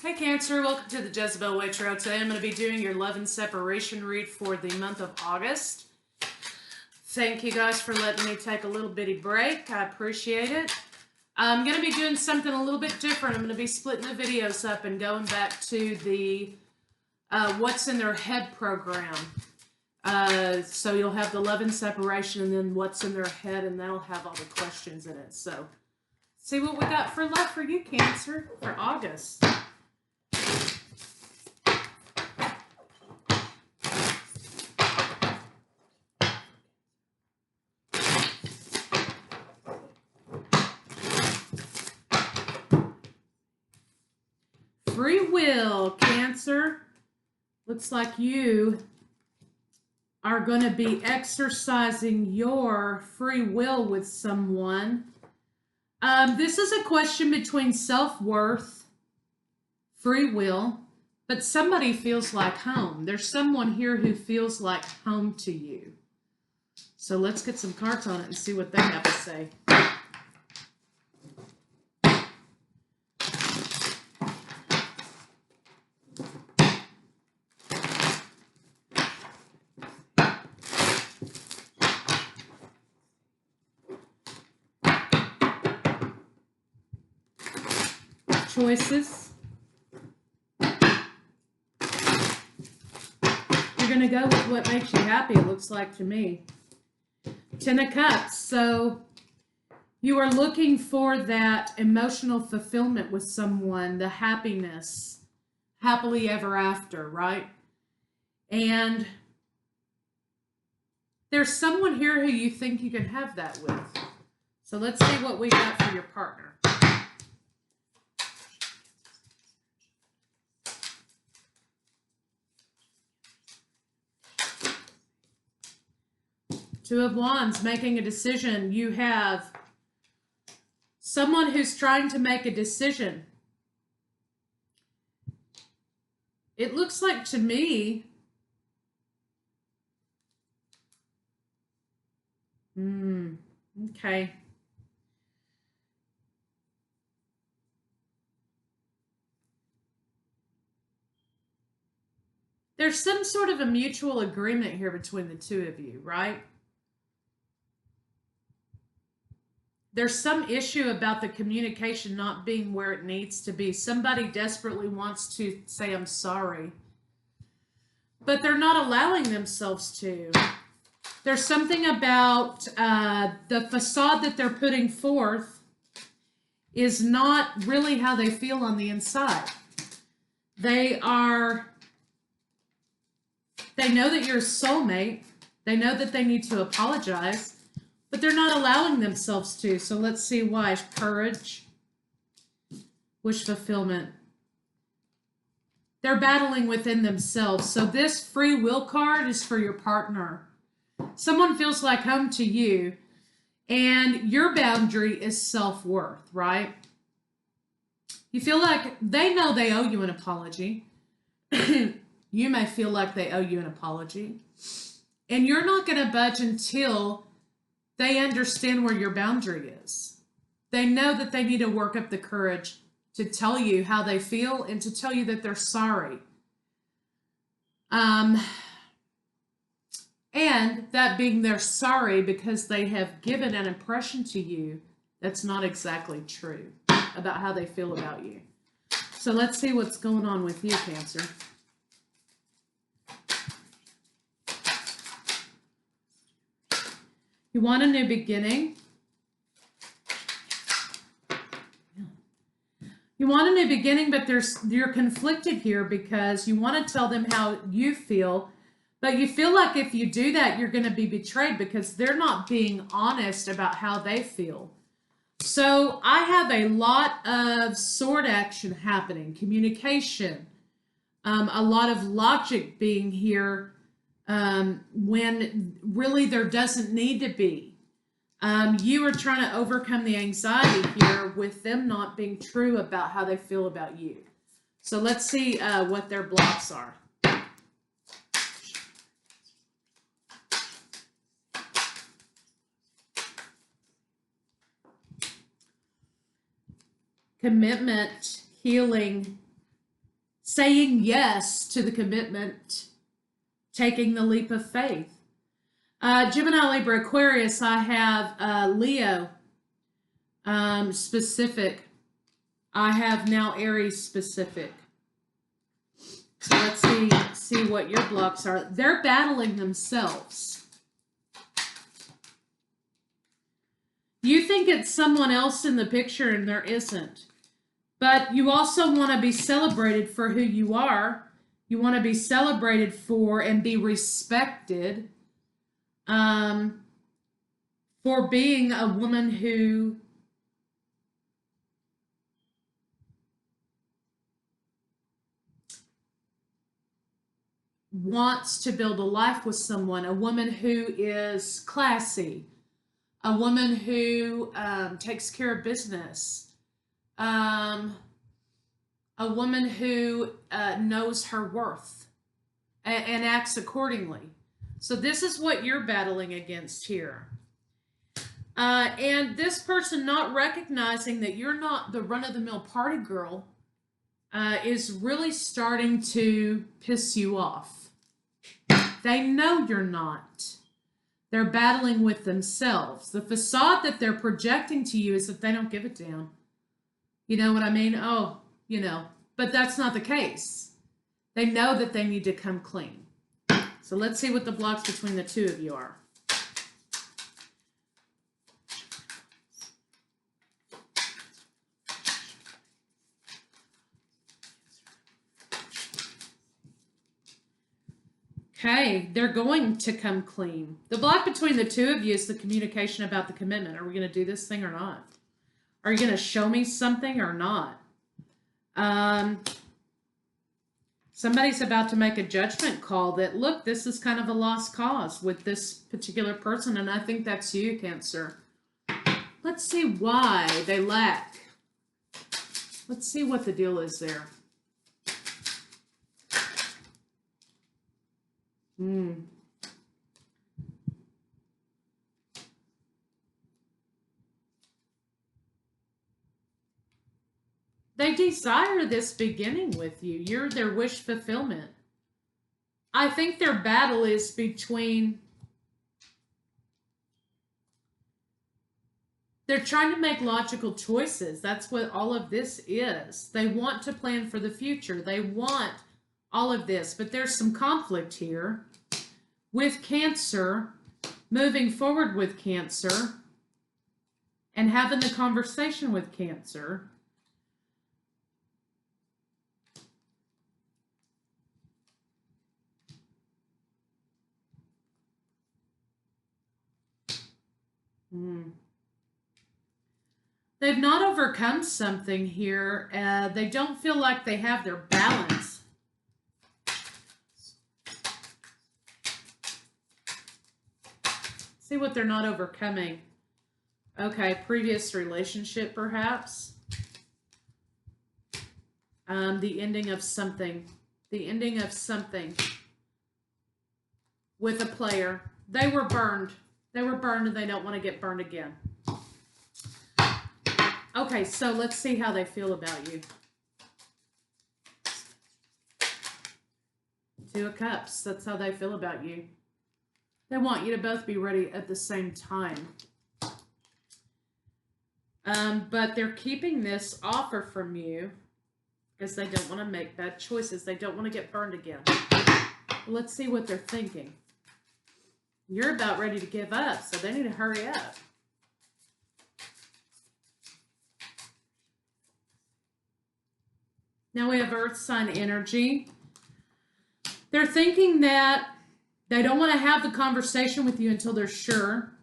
Hey Cancer, welcome to the Jezebel Way Tarot. Today I'm going to be doing your love and separation read for the month of August. Thank you guys for letting me take a little bitty break. I appreciate it. I'm going to be doing something a little bit different. I'm going to be splitting the videos up and going back to the What's in Their Head program. So you'll have the love and separation and then what's in their head, and that'll have all the questions in it. So see what we got for love for you, Cancer, for August. Free will, Cancer. Looks like you are going to be exercising your free will with someone. This is a question between self-worth, free will, but somebody feels like home. There's someone here who feels like home to you. So let's get some cards on it and see what they have to say. Choices. You're going to go with what makes you happy, it looks like to me. Ten of Cups. So you are looking for that emotional fulfillment with someone, the happiness, happily ever after, right? And there's someone here who you think you can have that with. So let's see what we got for your partner. Two of Wands, making a decision. You have someone who's trying to make a decision. It looks like to me, okay. There's some sort of a mutual agreement here between the two of you, right? There's some issue about the communication not being where it needs to be. Somebody desperately wants to say, I'm sorry, but they're not allowing themselves to. There's something about the facade that they're putting forth is not really how they feel on the inside. They know that you're a soulmate. They know that they need to apologize, but they're not allowing themselves to. So let's see why. Courage, wish fulfillment. They're battling within themselves. So this free will card is for your partner. Someone feels like home to you, and your boundary is self-worth, right? You feel like they know they owe you an apology. You may feel like they owe you an apology. And you're not going to budge until they understand where your boundary is. They know that they need to work up the courage to tell you how they feel and to tell you that they're sorry. And that being they're sorry because they have given an impression to you that's not exactly true about how they feel about you. So let's see what's going on with you, Cancer. You want a new beginning. You want a new beginning, but you're conflicted here because you want to tell them how you feel, but you feel like if you do that, you're going to be betrayed because they're not being honest about how they feel. So I have a lot of sword action happening, communication, a lot of logic being here when really there doesn't need to be. You are trying to overcome the anxiety here with them not being true about how they feel about you. So let's see what their blocks are. Commitment, healing, saying yes to the commitment, taking the leap of faith. Gemini, Libra, Aquarius, I have Leo specific. I have now Aries specific. So let's see what your blocks are. They're battling themselves. You think it's someone else in the picture and there isn't. But you also want to be celebrated for who you are. You want to be celebrated for and be respected for being a woman who wants to build a life with someone, a woman who is classy, a woman who takes care of business, a woman who knows her worth and acts accordingly. So this is what you're battling against here. And this person not recognizing that you're not the run-of-the-mill party girl is really starting to piss you off. They know you're not. They're battling with themselves. The facade that they're projecting to you is that they don't give a damn. You know what I mean? Oh, you know, but that's not the case. They know that they need to come clean. So let's see what the blocks between the two of you are. Okay, they're going to come clean. The block between the two of you is the communication about the commitment. Are we going to do this thing or not? Are you going to show me something or not? Somebody's about to make a judgment call that, look, this is kind of a lost cause with this particular person, and I think that's you, Cancer. Let's see why they lack. Let's see what the deal is there. They desire this beginning with you. You're their wish fulfillment. I think their battle is between... They're trying to make logical choices. That's what all of this is. They want to plan for the future. They want all of this, but there's some conflict here with Cancer, moving forward with Cancer and having the conversation with Cancer. They've not overcome something here. They don't feel like they have their balance. See what they're not overcoming. Okay, previous relationship perhaps. The ending of something. The ending of something with a player. They were burned. They were burned and they don't want to get burned again. Okay, so let's see how they feel about you. Two of Cups, that's how they feel about you. They want you to both be ready at the same time. But they're keeping this offer from you because they don't want to make bad choices. They don't want to get burned again. Let's see what they're thinking. You're about ready to give up, so they need to hurry up. Now we have Earth sign energy. They're thinking that they don't want to have the conversation with you until they're sure.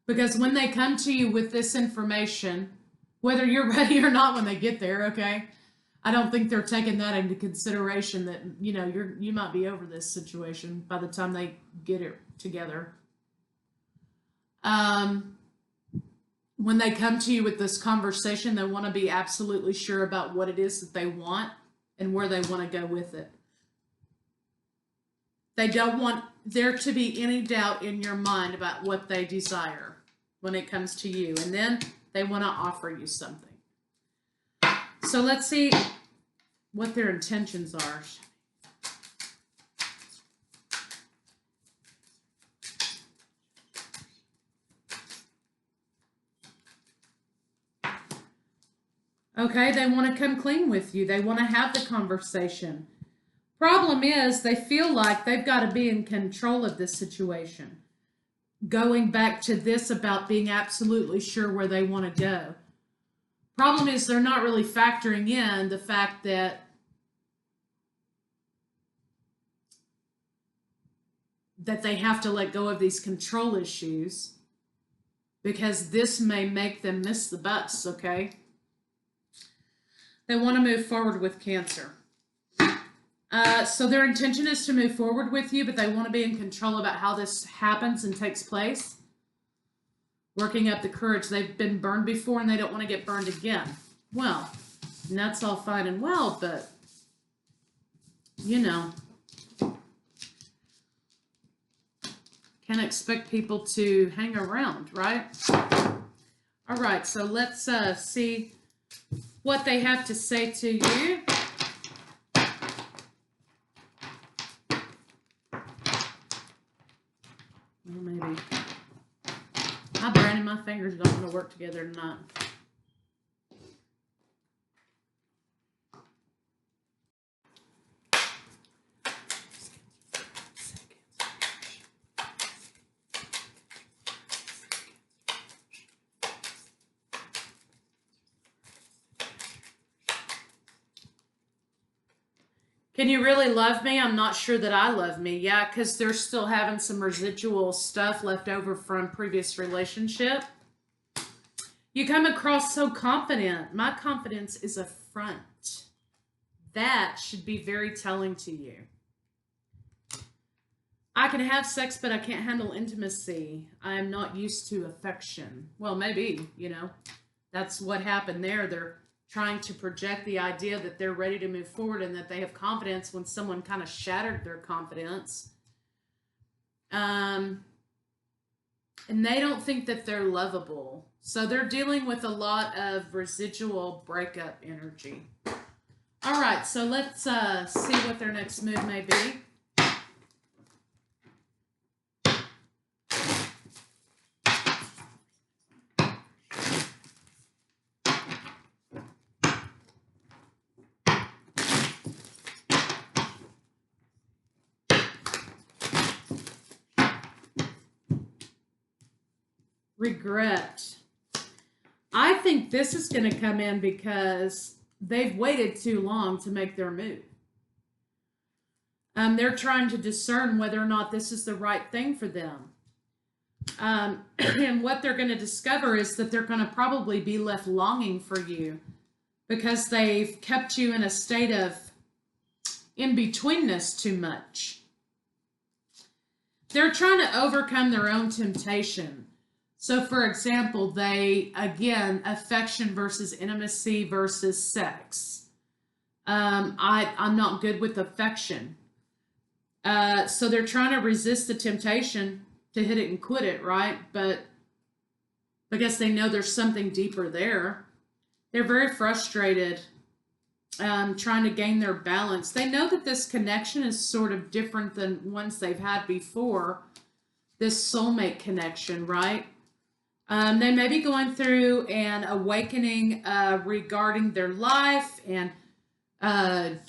Because when they come to you with this information, whether you're ready or not when they get there, okay? I don't think they're taking that into consideration that, you know, you might be over this situation by the time they get it together. When they come to you with this conversation, they want to be absolutely sure about what it is that they want and where they want to go with it. They don't want there to be any doubt in your mind about what they desire when it comes to you. And then they want to offer you something. So let's see what their intentions are. Okay, they want to come clean with you. They want to have the conversation. Problem is, they feel like they've got to be in control of this situation. Going back to this about being absolutely sure where they want to go. Problem is, they're not really factoring in the fact that they have to let go of these control issues, because this may make them miss the bus, okay? They want to move forward with Cancer. So their intention is to move forward with you, but they want to be in control about how this happens and takes place. Working up the courage. They've been burned before and they don't want to get burned again. Well, and that's all fine and well, but, you know, can't expect people to hang around, right? All right, so let's see what they have to say to you. Well, maybe. My brain and my fingers don't want to work together tonight. Can you really love me? I'm not sure that I love me. Yeah, because they're still having some residual stuff left over from previous relationship. You come across so confident. My confidence is a front. That should be very telling to you. I can have sex, but I can't handle intimacy. I am not used to affection. Well, maybe, you know, that's what happened there. They're trying to project the idea that they're ready to move forward and that they have confidence when someone kind of shattered their confidence. And they don't think that they're lovable. So they're dealing with a lot of residual breakup energy. All right, so let's see what their next move may be. Regret. I think this is going to come in because they've waited too long to make their move. They're trying to discern whether or not this is the right thing for them. And what they're going to discover is that they're going to probably be left longing for you because they've kept you in a state of in-betweenness too much. They're trying to overcome their own temptation. So, for example, they, again, affection versus intimacy versus sex. I'm not good with affection. So they're trying to resist the temptation to hit it and quit it, right? But I guess they know there's something deeper there. They're very frustrated, trying to gain their balance. They know that this connection is sort of different than ones they've had before. This soulmate connection, right? They may be going through an awakening regarding their life and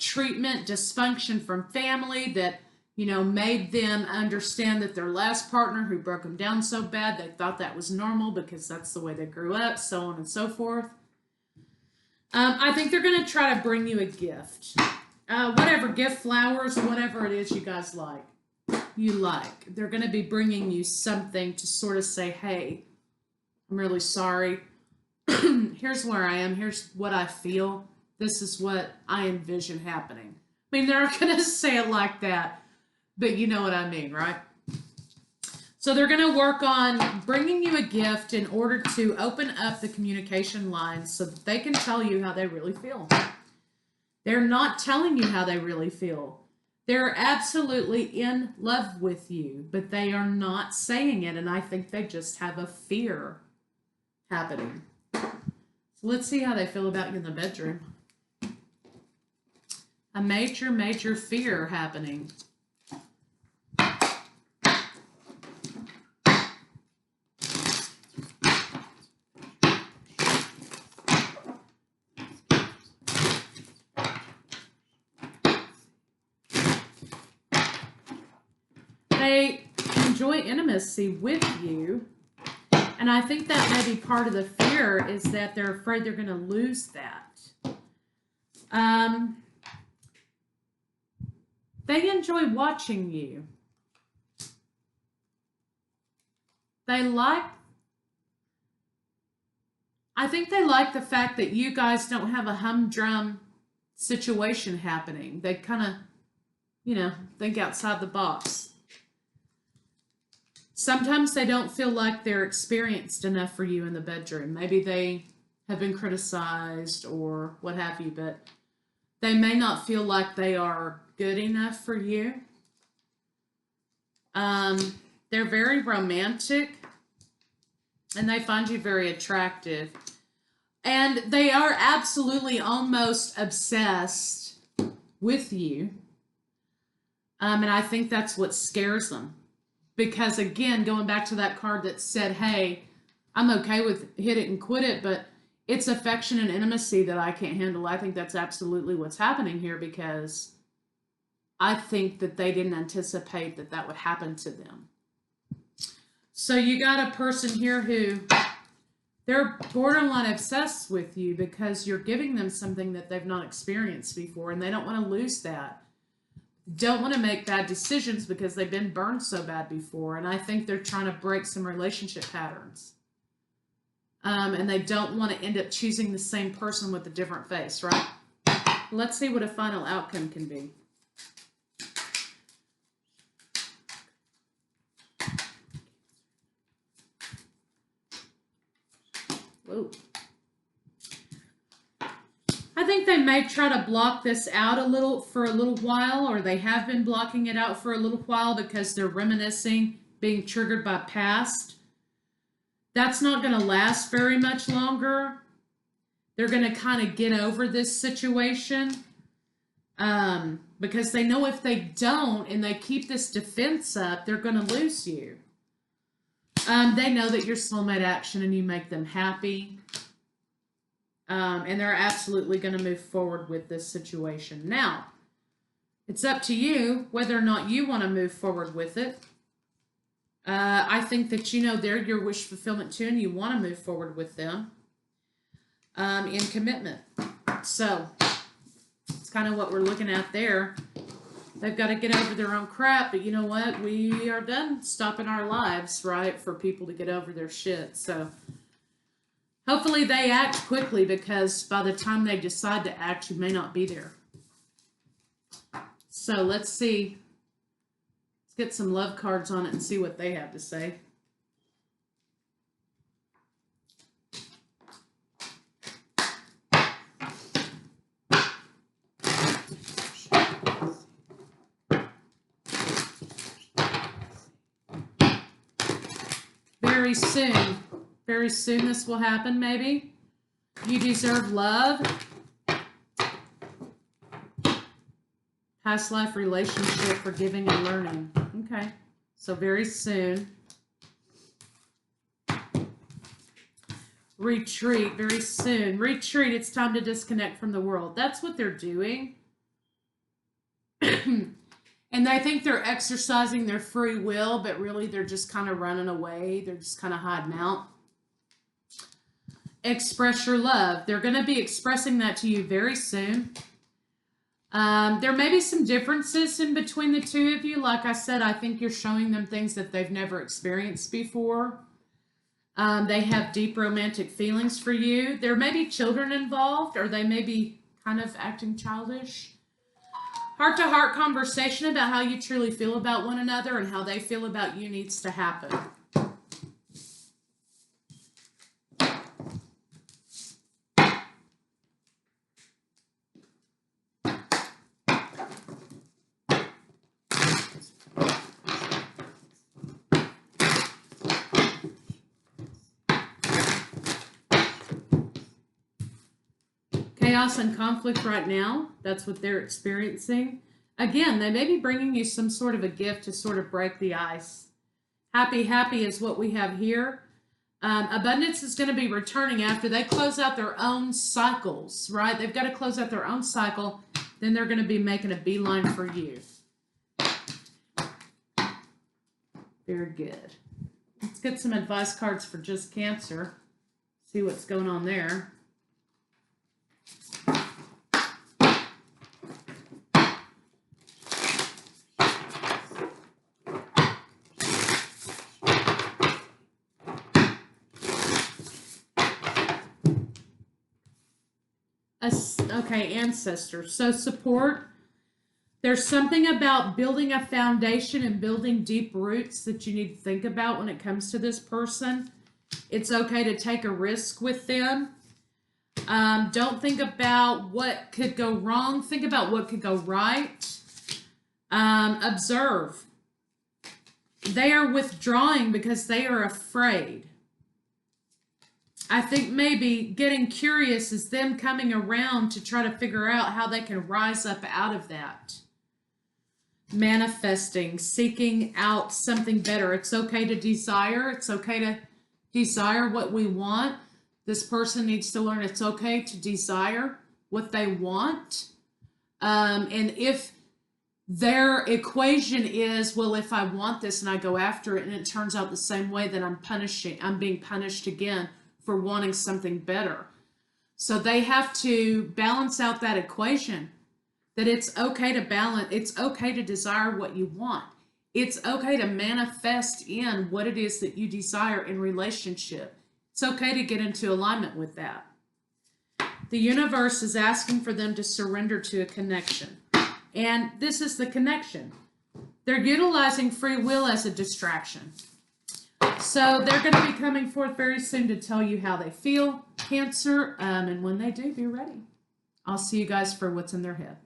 treatment, dysfunction from family that, you know, made them understand that their last partner who broke them down so bad, they thought that was normal because that's the way they grew up, so on and so forth. I think they're going to try to bring you a gift. Whatever, gift, flowers, whatever it is you guys like. They're going to be bringing you something to sort of say, hey, I'm really sorry. Here's where I am. Here's what I feel. This is what I envision happening. I mean, they're not going to say it like that, but you know what I mean, right? So they're going to work on bringing you a gift in order to open up the communication lines so that they can tell you how they really feel. They're not telling you how they really feel. They're absolutely in love with you, but they are not saying it, and I think they just have a fear happening. So let's see how they feel about you in the bedroom. A major, major fear happening. They enjoy intimacy with you, and I think that may be part of the fear, is that they're afraid they're going to lose that. They enjoy watching you. I think they like the fact that you guys don't have a humdrum situation happening. They kind of, think outside the box. Sometimes they don't feel like they're experienced enough for you in the bedroom. Maybe they have been criticized or what have you, but they may not feel like they are good enough for you. They're very romantic, and they find you very attractive. And they are absolutely almost obsessed with you. And I think that's what scares them. Because again, going back to that card that said, hey, I'm okay with hit it and quit it, but it's affection and intimacy that I can't handle. I think that's absolutely what's happening here, because I think that they didn't anticipate that that would happen to them. So you got a person here who, they're borderline obsessed with you because you're giving them something that they've not experienced before, and they don't want to lose that. Don't want to make bad decisions because they've been burned so bad before, and I think they're trying to break some relationship patterns. And they don't want to end up choosing the same person with a different face, right? Let's see what a final outcome can be. Whoa. I think they may try to block this out for a little while, or they have been blocking it out for a little while because they're reminiscing, being triggered by past. That's not going to last very much longer. They're going to kind of get over this situation because they know if they don't and they keep this defense up, they're going to lose you. They know that you're soulmate action and you make them happy. And they're absolutely going to move forward with this situation. Now, it's up to you whether or not you want to move forward with it. I think that they're your wish fulfillment too, and you want to move forward with them in commitment. So, it's kind of what we're looking at there. They've got to get over their own crap, but you know what? We are done stopping our lives, right, for people to get over their shit. So, hopefully they act quickly, because by the time they decide to act, you may not be there. So let's see. Let's get some love cards on it and see what they have to say. Very soon. Very soon this will happen, maybe. You deserve love. Past life relationship, forgiving and learning. Okay. So very soon. Retreat, very soon. Retreat, it's time to disconnect from the world. That's what they're doing. And they think they're exercising their free will, but really they're just kind of running away. They're just kind of hiding out. Express your love. They're going to be expressing that to you very soon. There may be some differences in between the two of you. Like I said, I think you're showing them things that they've never experienced before. They have deep romantic feelings for you. There may be children involved, or they may be kind of acting childish. Heart-to-heart conversation about how you truly feel about one another and how they feel about you needs to happen. chaos and conflict right now. That's what they're experiencing. Again, they may be bringing you some sort of a gift to sort of break the ice. Happy, happy is what we have here. Abundance is going to be returning after they close out their own cycles, right? They've got to close out their own cycle. Then they're going to be making a beeline for you. Very good. Let's get some advice cards for just Cancer. See what's going on there. Okay, ancestors. So support. There's something about building a foundation and building deep roots that you need to think about when it comes to this person. It's okay to take a risk with them. Don't think about what could go wrong. Think about what could go right. Observe. They are withdrawing because they are afraid. I think maybe getting curious is them coming around to try to figure out how they can rise up out of that. Manifesting, seeking out something better. It's okay to desire. It's okay to desire what we want. This person needs to learn it's okay to desire what they want. And if their equation is, well, if I want this and I go after it and it turns out the same way, then I'm being punished again for wanting something better. So they have to balance out that equation, that it's okay to balance, it's okay to desire what you want. It's okay to manifest in what it is that you desire in relationship. It's okay to get into alignment with that. The universe is asking for them to surrender to a connection. And this is the connection. They're utilizing free will as a distraction. So they're going to be coming forth very soon to tell you how they feel, Cancer. And when they do, be ready. I'll see you guys for what's in their head.